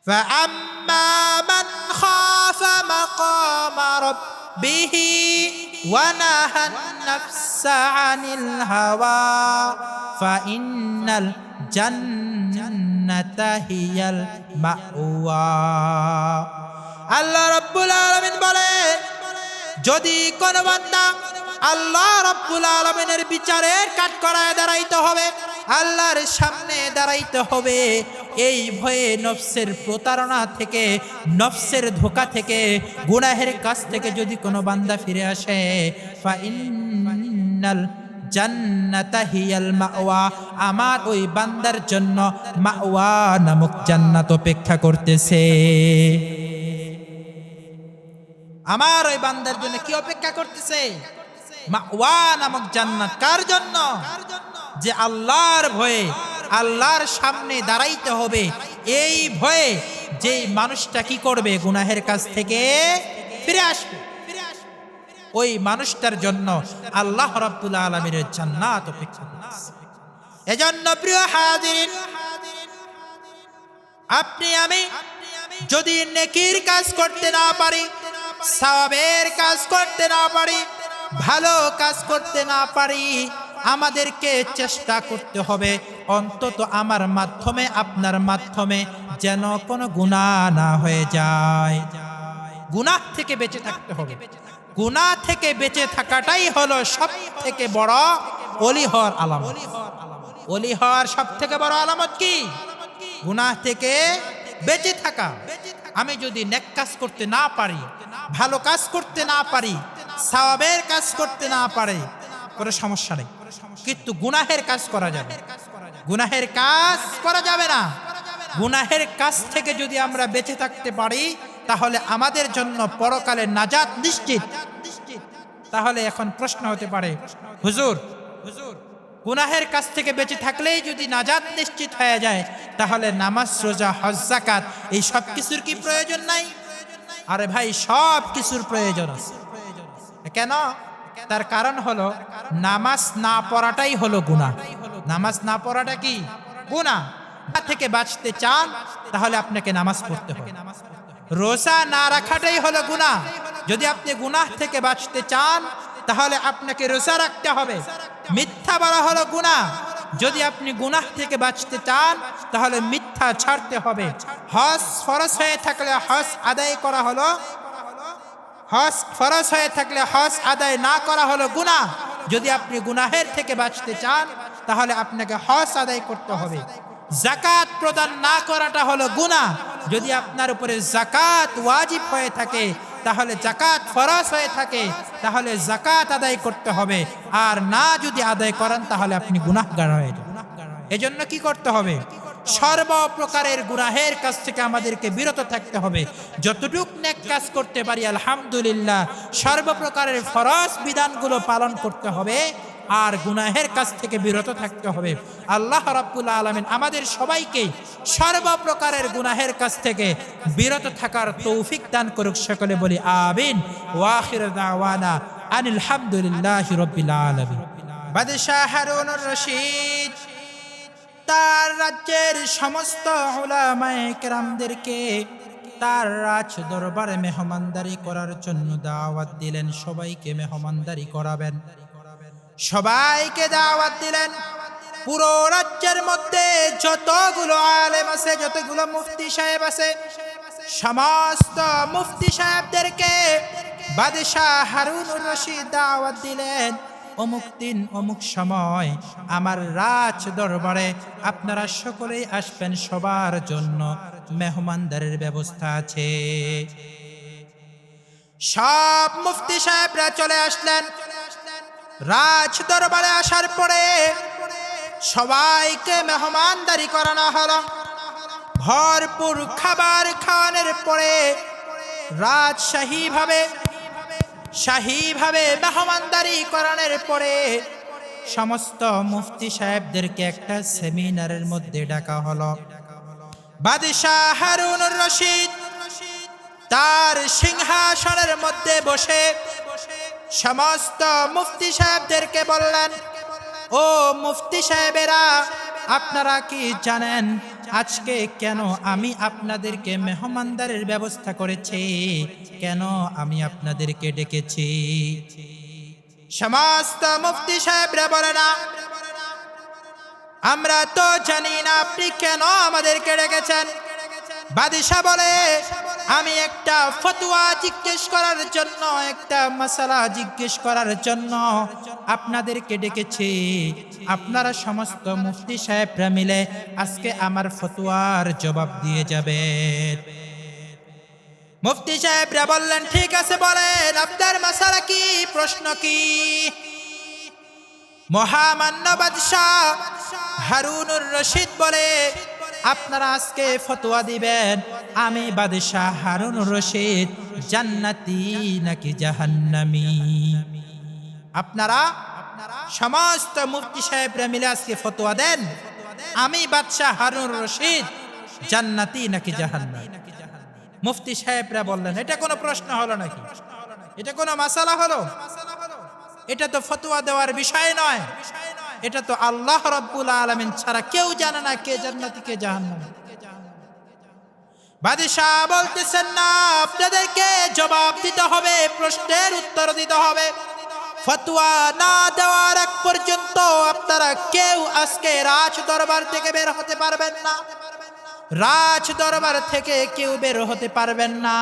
فأما من خاف مقام ربه ونهى النفس عن الهوى فإن الجنة هي المأوى আল্লাহ রাব্বুল আলামিন বলেন, যদি কোন বান্দা আল্লাহ রাব্বুল আলামিনের বিচারের কাঠগড়ায় দাঁড়াইতে হবে, আল্লাহর সামনে দাঁড়াইতে হবে, এই ভয়ে নফসের প্রতারণা থেকে, নফসের ধোঁকা থেকে, গুনাহের কাছ থেকে যদি কোনো বান্দা ফিরে আসে, ফাইন্নাল জান্নাতা হিয়াল মাওয়া, আমার ওই বান্দার জন্য মাওয়া নামক জান্নাত অপেক্ষা করতেছে। আমার ওই বান্দার জন্য কি অপেক্ষা করতেছে? মাওয়া নামক জান্নাত। কার জন্য? যে আল্লাহর ভয়ে আল্লাহর সামনে দাঁড়াইতে হবে, এই ভয়ে যেই মানুষটা কি করবে? গুনাহের কাছ থেকে ফিরে আসবে, ওই মানুষটার জন্য আল্লাহ রাব্বুল আলামিনের জান্নাত অপেক্ষা করতেছে। এজন্য প্রিয় হাজিরিন, আপনি আমি যদি নেকির কাজ করতে না পারি, সওয়াবের কাজ করতে না পারি, ভালো কাজ করতে না পারি, আমাদেরকে চেষ্টা করতে হবে অন্তত আমার মাধ্যমে, আপনার মাধ্যমে যেন কোনো গুনাহ না হয়ে যায়। গুনাহ থেকে বেঁচে থাকতে হবে। গুনাহ থেকে বেঁচে থাকাটাই হলো সব থেকে বড় ওলি হওয়ার আলামত। ওলি হওয়ার সব থেকে বড় আলামত কি? গুনাহ থেকে বেঁচে থাকা। আমি যদি নেক কাজ করতে না পারি, ভালো কাজ করতে না পারি, সওয়াবের কাজ করতে না পারি, কোনো সমস্যা নেই, কিন্তু গুনাহের কাজ করা যাবে। গুনাহের কাজ করা যাবে না। গুনাহের কাজ থেকে যদি আমরা বেঁচে থাকতে পারি, তাহলে আমাদের জন্য পরকালে নাজাত নিশ্চিত। তাহলে এখন প্রশ্ন হতে পারে, হুজুর, গুনাহের কাছ থেকে বেঁচে থাকলেই যদি নাজাত নিশ্চিত হয়ে যায়, তাহলে নামাজ, রোজা, হজ, যাকাত এই সব কিছুর কি প্রয়োজন নাই? আরে ভাই, সব কিছুর প্রয়োজন আছে। কেন? তার কারণ হলো নামাজ না পড়াটাই হলো গুনাহ। নামাজ না পড়াটা কি? গুনাহ। থেকে বাঁচতে চান তাহলে আপনাকে নামাজ পড়তে হবে। রোজা না রাখাটাই হলো গুনাহ। যদি আপনি গুনাহ থেকে বাঁচতে চান তাহলে আপনাকে রোজা রাখতে হবে। মিথ্যা বলা হলো গুনাহ। যদি আপনি গুনাহ থেকে বাঁচতে চান তাহলে মিথ্যা ছাড়তে হবে। হজ ফরজ হয়ে থাকলে হজ আদায় করা হলো, হজ ফরজ হয়ে থাকলে হজ আদায় না করা হলো গুনাহ। যদি আপনি গুনাহের থেকে বাঁচতে চান তাহলে আপনাকে হজ আদায় করতে হবে। যাকাত প্রদান না করাটা হলো গুনাহ। যদি আপনার উপরে যাকাত ওয়াজিব হয়ে থাকে, তাহলে যাকাত ফরজ হয়ে থাকে, তাহলে যাকাত আদায় করতে হবে। আর না যদি আদায় করেন তাহলে আপনি গুনাহগার হয়ে যাবেন। এজন্য কি করতে হবে? সর্বপ্রকারের গুনাহের কাছ থেকে আমাদেরকে বিরত থাকতে হবে। যতটুক নেক কাজ করতে পারি আলহামদুলিল্লাহ, সর্বপ্রকারের ফরজ বিধানগুলো পালন করতে হবে আর গুনাহের কাছ থেকে বিরত থাকতে হবে। আল্লাহ রাব্বুল আলামিন আমাদের সবাইকে সর্বপ্রকারের গুনাহের কাছ থেকে বিরত থাকার তৌফিক দান করুক। সকলে বলি আমিন। ওয়া আখিরু দাওয়ানা আনিল হামদুলিল্লাহি রাব্বিল আলামিন। বাদশাহ হারুনুর রশিদ তার রাজ্যের সমস্ত উলামায়ে কেরামদেরকে তার রাজ দরবারে মেহমানদারি করার জন্য দাওয়াত দিলেন। সবাইকে মেহমানদারি করাবেন, সবাইকে দাওয়াত দিলেন। পুরো রাজ্যের মধ্যে যতগুলো আলেম আছে, যতগুলো মুফতি সাহেব আছে, সমস্ত মুফতি সাহেবদেরকে বাদশাহ হারুনুর রশিদ দাওয়াত দিলেন। অমুক দিন অমুক সময় আমার রাজ দরবারে আপনারা সকলেই আসবেন, সবার জন্য মেহমানদারির ব্যবস্থা আছে। সব মুফতি সাহেবরা চলে আসলেন। রাজ দরবারে আসার পরে সবাইকে মেহমানদারি করানো হলো। ভরপুর খাবার খাওয়ানোর পরে শাহীভাবে মেহমানদারি করানোর পরে সমস্ত মুফতি সাহেবদেরকে একটা সেমিনারের মধ্যে ডাকা হলো। বাদশাহ হারুনুর রশিদ তার সিংহাসনের মধ্যে বসে সমস্ত মুফতি সাহেবদেরকে বললেন, ও মুফতি সাহেবেরা, আপনারা কি জানেন আজকে কেন আমি আপনাদেরকে মেহমানদারের ব্যবস্থা করেছি, কেন আমি আপনাদেরকে ডেকেছি? সমস্ত মুফতি সাহেবরা বলে না, আমরা তো জানি না আপনি কেন আমাদেরকে ডেকেছেন। বাদশা বলে, আমি একটা ফতোয়া জিজ্ঞেস করার জন্য, একটা মাসালা জিজ্ঞেস করার জন্য আপনাদেরকে ডেকেছি। আপনারা সমস্ত মুফতি সাহেবরা মিলে আজকে আমার ফতোয়ার জবাব দিয়ে যাবেন। মুফতি সাহেবরা বললেন, ঠিক আছে, বলেন আপনার মাসালা কি, প্রশ্ন কি? মহামান্য বাদশাহ হারুনুর রশিদ বলে, আপনারা আজকে ফতোয়া দিবেন আমি বাদশাহ হারুনুর রশিদ জান্নাতি নাকি জাহান্নামী। আপনারা সমস্ত মুফতি সাহেবরা মিলে আজকে ফতোয়া দেন, আমি বাদশাহ হারুনুর রশিদ জান্নাতি নাকি জাহান্নামী। মুফতি সাহেবরা বললেন, এটা কোনো প্রশ্ন হলো নাকি? এটা কোনো মাসালা হলো? এটা তো ফতোয়া দেওয়ার বিষয় নয়। এটা তো আল্লাহ রাব্বুল আলামিন ছাড়া কেউ জানে না কে জান্নাতি কে জাহান্নামী। বাদশা বলতেছেন, না, আপনাদেরকে জবাব দিতে হবে, প্রশ্নের উত্তর দিতে হবে। ফতোয়া না দেওয়ার আগ পর্যন্ত আপনারা কেউ আজকে রাজ দরবার থেকে বের হতে পারবেন না। রাজ দরবার থেকে কেউ বের হতে পারবেন না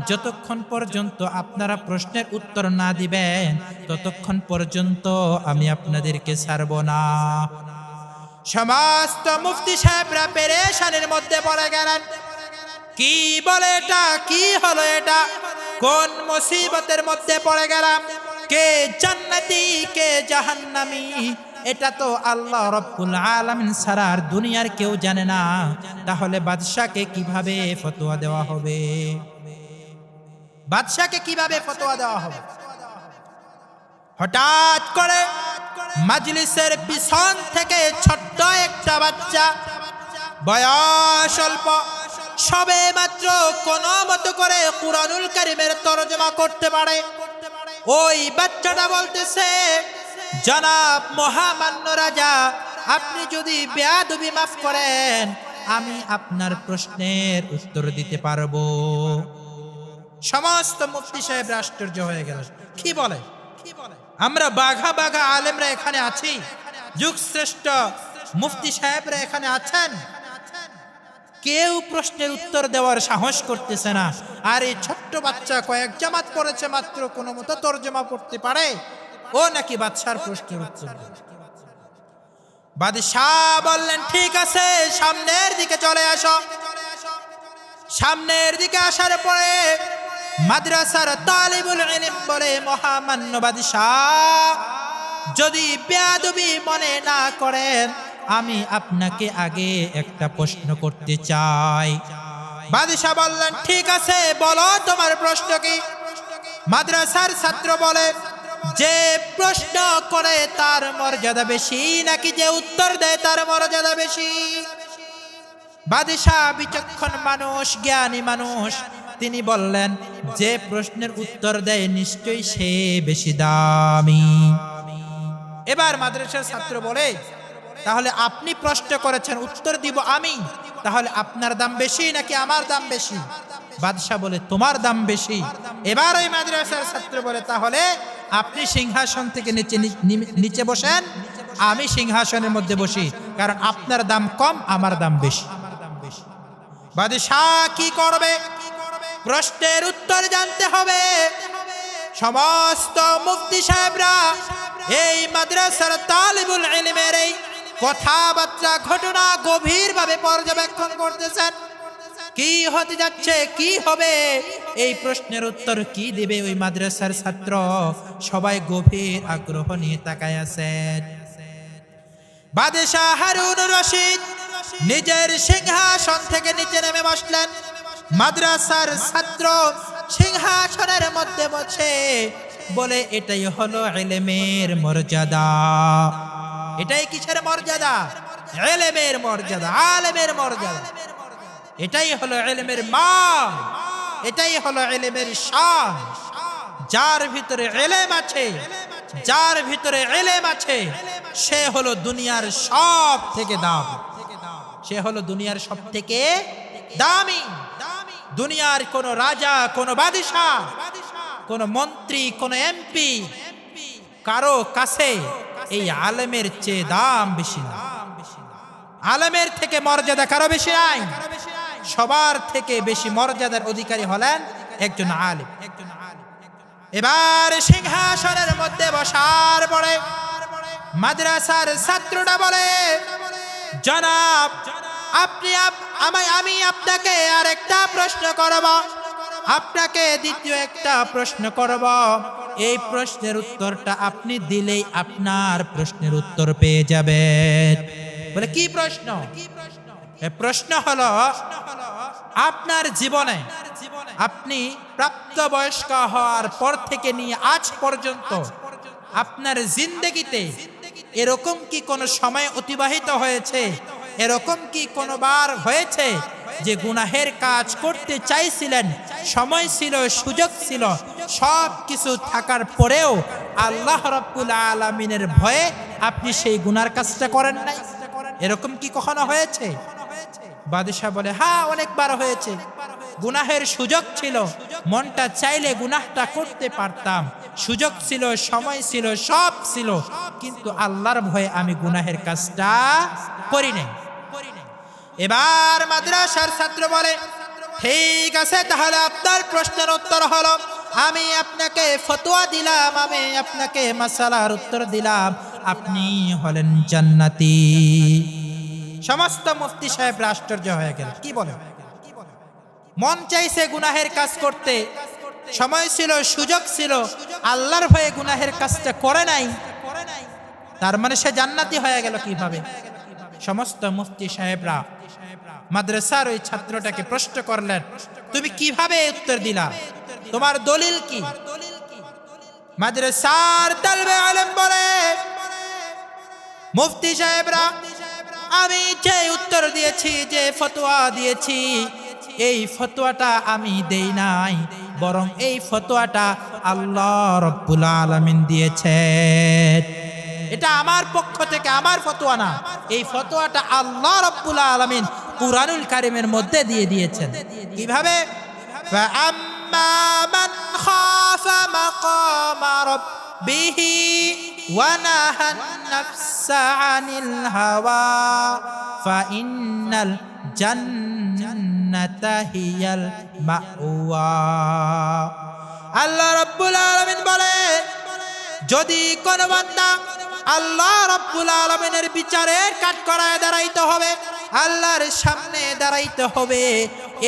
যতক্ষণ পর্যন্ত আপনারা প্রশ্নের উত্তর না দিবেন, ততক্ষণ পর্যন্ত আমি আপনাদেরকে ছাড়ব না। সমস্ত মুফতি সাহেবরা পেরেশানির মধ্যে পড়ে গেলেন। কি বলে এটা? কি হলো এটা? কোন মুসিবতের মধ্যে পড়ে গেলাম? কে জান্নাতি কে জাহান্নামী এটা তো আল্লাহ রাব্বুল আলামিন ছাড়া আর দুনিয়ার কেউ জানে না। তাহলে বাদশাকে কিভাবে ফতোয়া দেওয়া হবে? বাদশাকে কিভাবে ফতোয়া দেওয়া হবে? হঠাৎ করে মাজলিসের পিছন থেকে ছোট্ট একটা বাচ্চা, বয়স অল্প, সবে মাত্র কোন মতো করে কুরআনুল কারীমের তরজমা করতে পারে, ওই বাচ্চাটা বলতেছে, জনাব মহামান্য রাজা, আপনি যদি বেয়াদবি মাফ করেন আমি আপনার প্রশ্নের উত্তর দিতে পারবো। সমস্ত মুফতি সাহেব আশ্চর্য হয়ে গেল। কি বলে? আমরা বাঘা বাঘা আলেমরা এখানে আছি, যুগ শ্রেষ্ঠ মুফতি সাহেবরা এখানে আছেন, কেউ প্রশ্নের উত্তর দেওয়ার সাহস করতেছে না। আর এই ছোট্ট বাচ্চা কয়েক জামাত পড়েছে মাত্র, কোনো মতো তরজমা পড়তে পারে, ও নাকি বাদশার প্রশ্নের উত্তর দেবে? বাদশাহ বললেন, ঠিক আছে, সামনের দিকে চলে আসো। সামনের দিকে আসার পরে মাদ্রাসার তালিবুল ইলম বলে, মহামান্য বাদশাহ, যদি বেয়াদবি মনে না করেন আমি আপনাকে আগে একটা প্রশ্ন করতে চাই। বাদশাহ বললেন, ঠিক আছে, বলো তোমার প্রশ্ন কি? মাদ্রাসার ছাত্র বলে, যে প্রশ্ন করে তার মর্যাদা বেশি নাকি যে উত্তর দেয় তার মর্যাদা বেশি? বাদশাহ বিচক্ষণ মানুষ, জ্ঞানী মানুষ, তিনি বললেন, যে প্রশ্নের উত্তর দেয় নিশ্চয়ই সে বেশি দামি। এবার মাদ্রাসার ছাত্র বলে, তাহলে আপনি প্রশ্ন করেছেন, উত্তর দিব আমি, তাহলে আপনার দাম বেশি নাকি আমার দাম বেশি? বাদশাহ বলে, তোমার দাম বেশি। এবার ওই মাদ্রাসার ছাত্র বলে, তাহলে আপনি সিংহাসন থেকে নিচে বসেন, আমি সিংহাসনের মধ্যে বসি, কারণ আপনার দাম কম, আমার দাম বেশি। বাদশাহ কি করবে? প্রশ্নের উত্তর জানতে হবে। সমস্ত মুফতি সাহেবরা এই মাদ্রাসার তালিবুল ইলমের এই কথাবার্তা, ঘটনা গভীরভাবে পর্যবেক্ষণ করতেছেন। কি হতে যাচ্ছে, কি হবে, এই প্রশ্নের উত্তর কি দিবে ওই মাদ্রাসার ছাত্র, সবাই গভীর আগ্রহ নিয়ে তাকায় আছেন। বাদশাহ হারুনুর রশিদ নিজের সিংহাসন থেকে নিচে নেমে বসলেন। মাদ্রাসার ছাত্র সিংহাসনের মধ্যে বসে বলে, এটাই হলো ইলমের মর্যাদা। এটাই কিসের মর্যাদা? ইলমের মর্যাদা, আলেমের মর্যাদা। এটাই হলো ইলমের মান, এটাই হলো ইলমের শান। যার ভিতরে ইলম আছে, যার ভিতরে ইলম আছে, সে হলো দুনিয়ার সব থেকে দামি। সে হলো দুনিয়ার সবথেকে দামি। দুনিয়ার কোন রাজা, কোন বাদশাহ, কোন মন্ত্রী, কোন এমপি কারো কাছে এই আলেমের চেয়ে দাম বেশি না। আলেমের থেকে মর্যাদা কারো বেশি নাই। সবার থেকে বেশি মর্যাদার অধিকারী হলেন একজন আলেম। এবার সিংহাসনের মধ্যে বসার পরে মাদ্রাসার ছাত্রটা বলে, জনাব আমি আপনাকে আরেকটা প্রশ্ন করব, আপনাকে দ্বিতীয় একটা প্রশ্ন করব। এই প্রশ্নের উত্তরটা আপনি দিলেই আপনার প্রশ্নের উত্তর পেয়ে যাবেন। বলে কি প্রশ্ন? প্রশ্ন হলো, আপনার জীবনে আপনি প্রাপ্তবয়স্ক হওয়ার পর থেকে নিয়ে আজ পর্যন্ত আপনার জিন্দেগিতে এরকম কি কোনো সময় অতিবাহিত হয়েছে, এরকম কি কোনোবার হয়েছে যে গুনাহের কাজ করতে চাইছিলেন, সময় ছিল, সুযোগ ছিল, সব কিছু থাকার পরেও আল্লাহ রাব্বুল আলামিনের ভয়ে আপনি সেই গুনার কাজটা করেন নাই? এরকম কি কখনো হয়েছে? বাদশা বলে, হ্যাঁ, অনেকবার হয়েছে। গুনাহের সুযোগ ছিল, মনটা চাইলে গুনাহটা করতে পারতাম, সুযোগ ছিল, সময় ছিল, সব ছিল, কিন্তু আল্লাহর ভয়ে আমি গুনাহের কাজটা করি নাই। এবার মাদ্রাসার ছাত্র বলে, ঠিক আছে, তাহলে আপনার প্রশ্নের উত্তর হলো, আমি আপনাকে ফতোয়া দিলাম, আমি আপনাকে মাসালার উত্তর দিলাম, আপনি হলেন জান্নাতি। সমস্ত মুফতি সাহেব আশ্চর্য হয়ে গেল। কি বলে? মন চাইছে গুনাহের কাজ করতে, সময় ছিল, সুযোগ ছিল, আল্লাহর ভয়ে গুনাহের কাজটা করে নাই, তার মানে সে জান্নাতি হয়ে গেল কিভাবে? সমস্ত মুফতি সাহেবরা মাদ্রাসার ওই ছাত্রটাকে প্রশ্ন করলেন, তুমি কিভাবে উত্তর দিলা, তোমার দলিল কি? মাদ্রাসার তালবে আলেম বলে, মুফতি সাহেবরা, আমি যে উত্তর দিয়েছি, যে ফতোয়া দিয়েছি, এই ফতোয়াটা আমি দেই নাই, বরং এই ফতোয়াটা আল্লাহ রাব্বুল আলামিন দিয়েছেন। এটা আমার পক্ষ থেকে, আমার ফতোয়া না, এই ফতোয়াটা আল্লাহ রাব্বুল আলামিন কুরআনুল কারীমের মধ্যে দিয়ে দিয়েছেন। কিভাবে? ফাআম্মা মান খাফা মাকামা রাব্বিহি ওয়া নাহান নাফসা আনিল হাওয়া ফাইন্নাল জান্নাতা হিয়াল মাওয়া। আল্লাহ রাব্বুল আলামিন বলে, যদি কোন বান্দা আল্লাহ রাব্বুল আলামিনের বিচারের কাঠগড়ায় দাঁড়াইতে হবে, আল্লাহর সামনে দাঁড়াইতে হবে,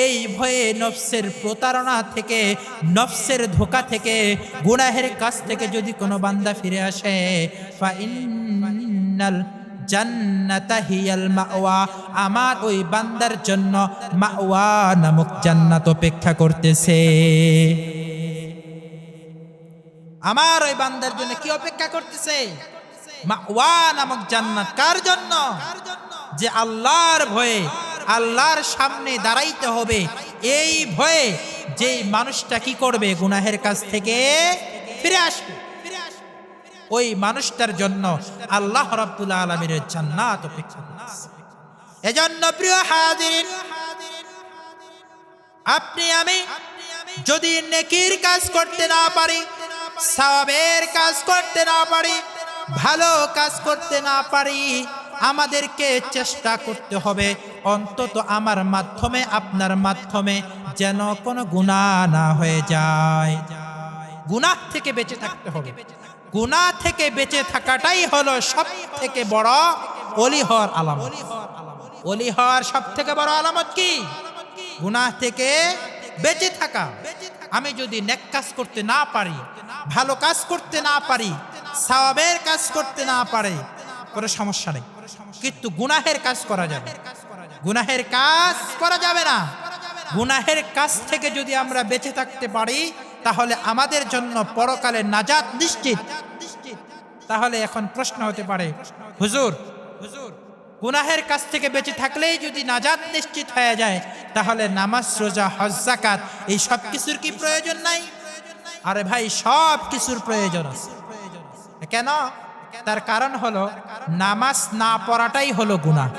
এই ভয়ে নফসের প্রতারণা থেকে, নফসের ধোঁকা থেকে, গুনাহের কাছ থেকে যদি কোনো বান্দা ফিরে আসে, ফাইন্নাল জান্নাতা হিয়াল মাওয়া, আমার ওই বান্দার জন্য মাওয়া নামক জান্নাত অপেক্ষা করতেছে। আমার ওই বান্দার জন্য কি অপেক্ষা করতেছে? মাওয়া নামক জান্নাত। কার জন্য? যে আল্লাহর ভয়ে আল্লাহর সামনে দাঁড়াইতে হবে, এই ভয়ে যে মানুষটা কি করবে, গুনাহের কাছ থেকে ফিরে আসবে, ওই মানুষটার জন্য আল্লাহ রাব্বুল আলামিনের জান্নাত অপেক্ষা করতেছে। এজন্য প্রিয় হাজিরিন, আপনি আমি যদি নেকির কাজ করতে না পারি, সওয়াবের কাজ করতে না পারি, ভালো কাজ করতে না পারি, আমাদেরকে চেষ্টা করতে হবে অন্তত আমার মাধ্যমে, আপনার মাধ্যমে যেন কোনো গুনাহ না হয়ে যায়। গুনাহ থেকে বেঁচে থাকতে হবে। গুনাহ থেকে বেঁচে থাকাটাই হলো সব থেকে বড় ওলি হওয়ার আলামত। ওলি হওয়ার সব থেকে বড় আলামত কি? গুনাহ থেকে বেঁচে থাকা। আমি যদি নেক কাজ করতে না পারি, ভালো কাজ করতে না পারি, সওয়াবের কাজ করতে না পারি, কোনো সমস্যা নেই, কিন্তু গুনাহের কাজ করা যাবে। গুনাহের কাজ করা যাবে না। গুনাহের কাজ থেকে যদি আমরা বেঁচে থাকতে পারি, তাহলে আমাদের জন্য পরকালে নাজাত নিশ্চিত। তাহলে এখন প্রশ্ন হতে পারে, হুজুর, গুনাহের কাছ থেকে বেঁচে থাকলেই যদি নাজাত নিশ্চিত হয়ে যায়, তাহলে নামাজ, রোজা, হজ, যাকাত এই সব কিছুর কি প্রয়োজন নাই? আরে ভাই, সব কিছুর প্রয়োজন আছে। কেন? তার কারণ হলো নামাজ না পড়াটাই হলো গুনাহ।